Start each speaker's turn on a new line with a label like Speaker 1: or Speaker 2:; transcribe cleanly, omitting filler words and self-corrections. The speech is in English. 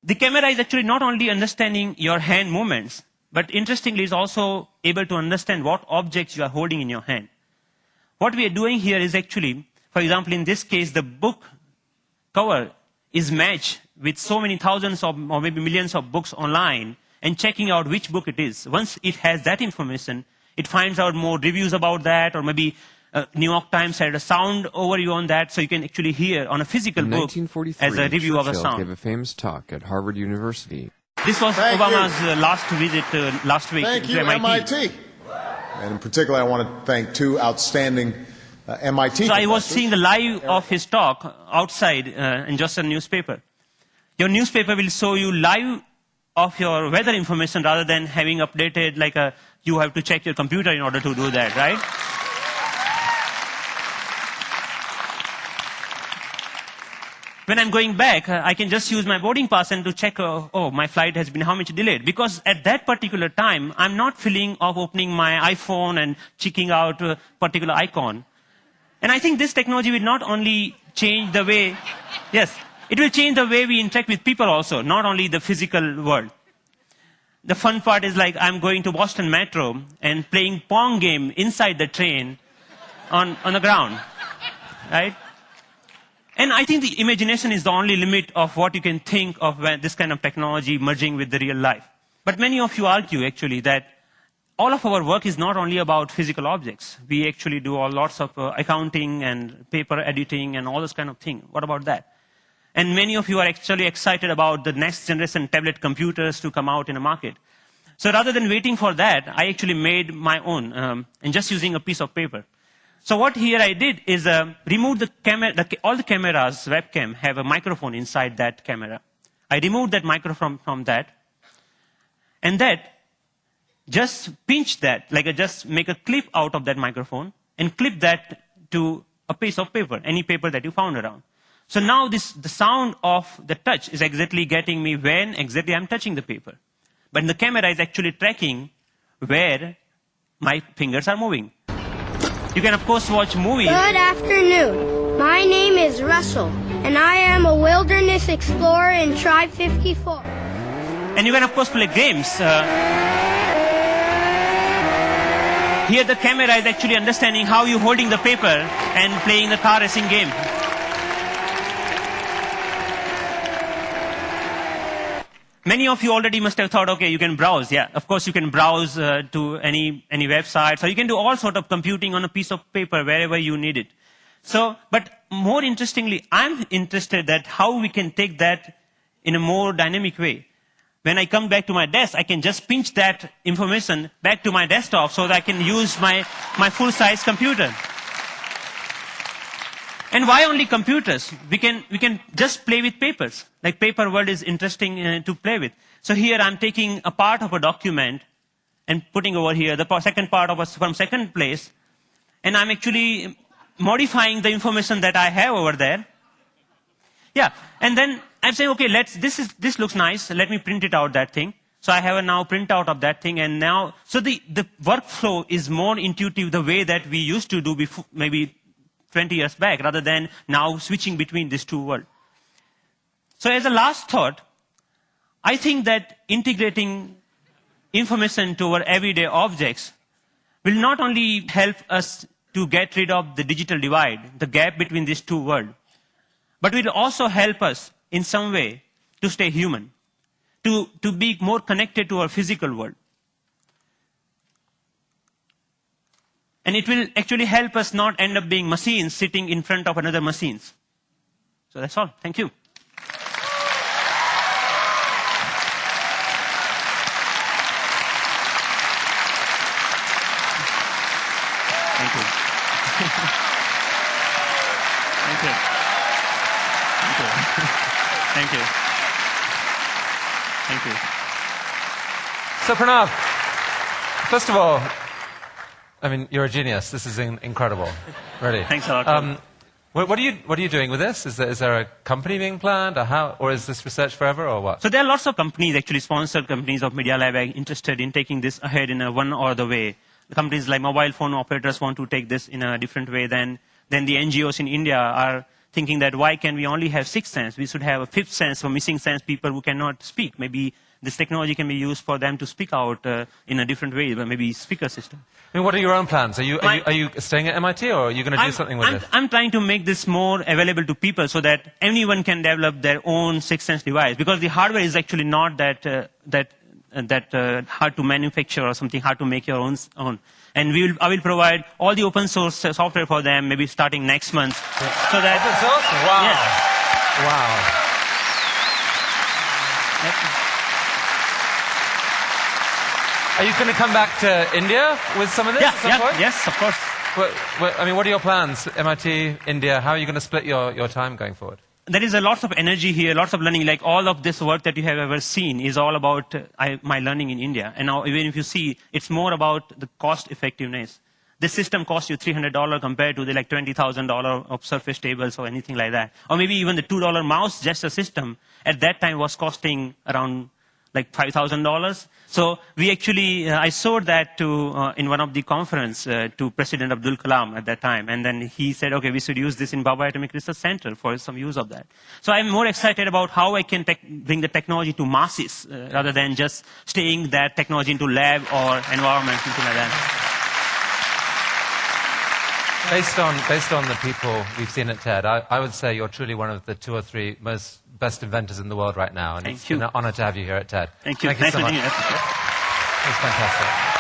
Speaker 1: The camera is actually not only understanding your hand movements, but interestingly is also able to understand what objects you are holding in your hand. What we are doing here is actually, for example, in this case, the book cover is matched with so many thousands of, or maybe millions of books online, and checking out which book it is. Once it has that information, it finds out more reviews about that, or maybe New York Times had a sound overview on that, so you can actually hear on a physical book as a review of a sound.
Speaker 2: Gave a famous talk at Harvard University.
Speaker 1: This was Obama's last visit last week to MIT.
Speaker 3: And in particular, I want to thank two outstanding MIT
Speaker 1: So I was
Speaker 3: professors.
Speaker 1: seeing the live of his talk outside in just a newspaper. Your newspaper will show you live of your weather information rather than having updated like you have to check your computer in order to do that, right? When I'm going back, I can just use my boarding pass and to check, oh, my flight has been how much delayed. Because at that particular time, I'm not feeling of opening my iPhone and checking out a particular icon. And I think this technology will not only change the way, yes, it will change the way we interact with people also, not only the physical world. The fun part is like I'm going to Boston Metro and playing Pong game inside the train on the ground, right? And I think the imagination is the only limit of what you can think of when this kind of technology merging with the real life. But many of you argue, actually, that all of our work is not only about physical objects. We actually do all lots of accounting and paper editing and all this kind of thing. What about that? And many of you are actually excited about the next generation tablet computers to come out in the market. So rather than waiting for that, I actually made my own, and just using a piece of paper. So what here I did is remove the camera. All the cameras, webcam, have a microphone inside that camera. I removed that microphone from that. And that, just pinch that, like just make a clip out of that microphone and clip that to a piece of paper, any paper that you found around. So now the sound of the touch is exactly getting me when exactly I'm touching the paper. But the camera is actually tracking where my fingers are moving. You can, of course, watch movies.
Speaker 4: Good afternoon. My name is Russell, and I am a wilderness explorer in Tribe 54.
Speaker 1: And you can, of course, play games. Here the camera is actually understanding how you're holding the paper and playing the car racing game. Many of you already must have thought, okay, you can browse. Yeah, of course you can browse to any website. So you can do all sort of computing on a piece of paper wherever you need it. So, but more interestingly, I'm interested that how we can take that in a more dynamic way. When I come back to my desk, I can just pinch that information back to my desktop so that I can use my full-size computer. And why only computers? We can just play with papers. Like paper world is interesting to play with. So here I'm taking a part of a document and putting over here the second part of from second place. And I'm actually modifying the information that I have over there. Yeah, and then I'm saying, okay, this looks nice. Let me print it out, that thing. So I have a now printout of that thing. And now, so the workflow is more intuitive the way that we used to do before, maybe 20 years back, rather than now switching between these two worlds. So as a last thought, I think that integrating information to our everyday objects will not only help us to get rid of the digital divide, the gap between these two worlds, but will also help us in some way to stay human, to be more connected to our physical world. And it will actually help us not end up being machines sitting in front of another machines. So that's all. Thank you. Thank you. Thank you. Thank you. Thank you. Thank you.
Speaker 5: So Pranav, first of all, I mean, you're a genius. This is incredible. Really.
Speaker 1: Thanks a lot.
Speaker 5: What are you doing with this? Is there a company being planned, or is this research forever, or what?
Speaker 1: So there are lots of companies, actually sponsored companies of Media Lab, interested in taking this ahead in one or other way. The companies like mobile phone operators want to take this in a different way than the NGOs in India are thinking that why can we only have sixth sense? We should have a fifth sense for missing sense people who cannot speak. Maybe this technology can be used for them to speak out in a different way, maybe speaker system.
Speaker 5: I mean, what are your own plans? Are you staying at MIT, or are you going to do something with it?
Speaker 1: I'm trying to make this more available to people so that anyone can develop their own sixth sense device, because the hardware is actually not that hard to manufacture or something hard to make your own. And I will provide all the open source software for them, maybe starting next month. So that
Speaker 5: open source? Wow.
Speaker 1: Yeah.
Speaker 5: Wow. Are you going to come back to India with some of this at some point?
Speaker 1: Yes, of course.
Speaker 5: What are your plans? MIT, India, how are you going to split your time going forward?
Speaker 1: There is a lot of energy here, lots of learning. Like all of this work that you have ever seen is all about my learning in India. And now even if you see, it's more about the cost effectiveness. This system costs you $300 compared to the like $20,000 of Surface tables or anything like that. Or maybe even the $2 mouse, just a system, at that time was costing around like $5,000. So we actually, I showed that to, in one of the conference to President Abdul Kalam at that time. And then he said, okay, we should use this in Bhabha Atomic Research Center for some use of that. So I'm more excited about how I can bring the technology to masses rather than just staying that technology into lab or environment, something like that.
Speaker 5: Based on the people we've seen at TED, I would say you're truly one of the 2 or 3 best inventors in the world right now. And it's been an honor to have you here at TED.
Speaker 1: Thank you.
Speaker 5: Thank you so much.
Speaker 1: Nice meeting you.
Speaker 5: It was fantastic.